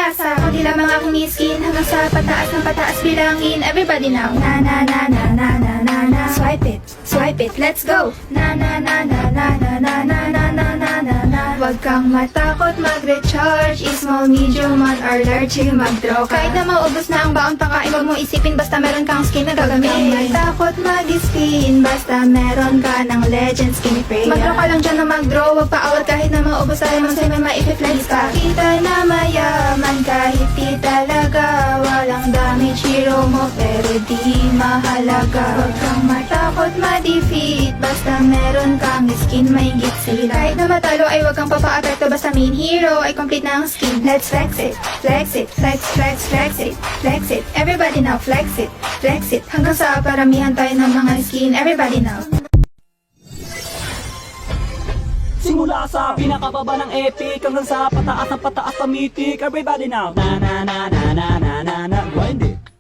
Simula sa kabila mga kumiskin hanggang sa pataas ng pataas bilangin. Everybody now. Na na na na na na na na. Swipe it, let's go. Na na na na na na na na na na na na na. Huwag kang matakot mag-recharge. Small, medium, or large, sige mag-draw ka. Kahit na maubos na ang baon pakain, huwag mo isipin basta meron kang skin na gagamit. Huwag kang matakot mag-spin basta meron ka ng legend skin frame. Mag-draw ka lang dyan na mag-draw, huwag paawat kahit na maubos tayo man sa'yo may ma-flex ka. Kita na mayaman kahit di talaga walang damage hero mo pero di mahalaga. Huwag kang matakot ma-defeat basta meron kang skin may git sila. Kahit na matalo ay huwag kang papa-apekto basta main hero ay complete na ang skin. Let's flex it, flex it, flex, flex, flex it, flex it. Everybody now, flex it, flex it. Hanggang sa paramihan tayo ng mga skin. Everybody now. Simula sa pinakababa ng epic hanggang sa pataas ng pataas pamitik. Everybody now. Na na na na na na na na.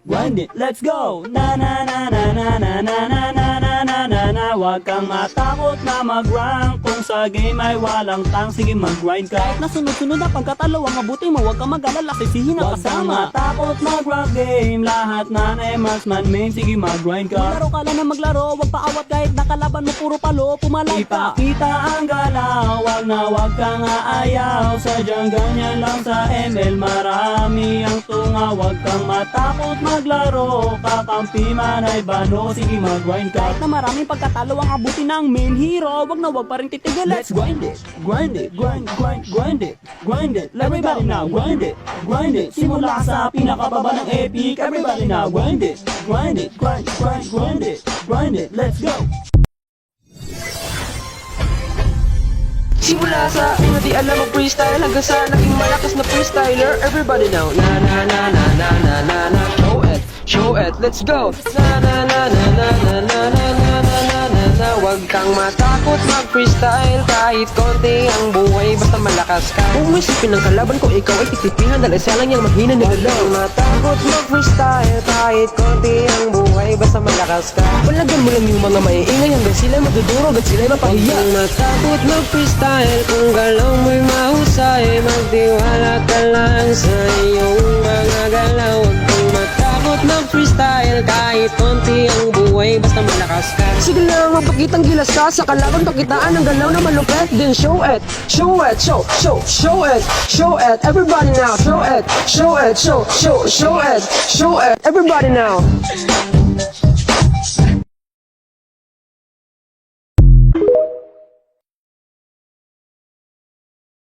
Grind it, let's go. Na na na na na na na na na na na na na. Huwag kang matakot na mag-rank kung sa game ay walang tang. Sige mag-grind ka. Kahit na sunod-sunod na pagkatalo ang mabuti mo, huwag kang mag-alala, sisihin ang kasama. Huwag kang matakot mag-rank game, lahat na marksman main. Sige mag-grind ka. Maglaro ka lang na maglaro, huwag paawat kahit nakalaban mo puro palo, pumalay ka. Ipakita ang galaw, wag kang aayaw. Sadyang ganyan lang sa ML, marami ang tunga. Huwag kang matakot maglaro, kakampi man ay bano. Sige mag-grind ka. Kahit na maraming pagkatalo ang abuti ng main hero, wag pa rin titigil. Let's grind it, grind it, grind it, grind it. Everybody now, grind it, grind it. Simula sa pinakababa ng epic. Everybody now, grind it, grind it, grind it, grind it. Let's go. Simula sa una di alam ang freestyle hanggang sa naging malakas na freestyler. Everybody now, na na na na na na na na. Show it, let's go. Na na na na na na na na na na na na na. Huwag kang matakot mag-freestyle kahit konti ang buhay basta malakas ka. Kung isipin ng kalaban ko ikaw ay titipihan dahil isa lang yung mahina nila. Huwag kang matakot mag-freestyle kahit konti ang buhay basta malakas ka. Palagan mo lang yung mga maiingay hanggang sila madudurog at sila mapahiya. Huwag kang matakot mag-freestyle kung galaw mo'y mahusay. Magtiwala ka lang sa iyong mga galaw. Huwag kang matakot mag-freestyle kahit konti ang buhay basta malakas ka. Sige lang magpakitang gilas ka sa kalaban, pakitaan ng galaw na malupet. Then show it, show it, show it, show it. Everybody now, show it, show it, show it, show it. Everybody now.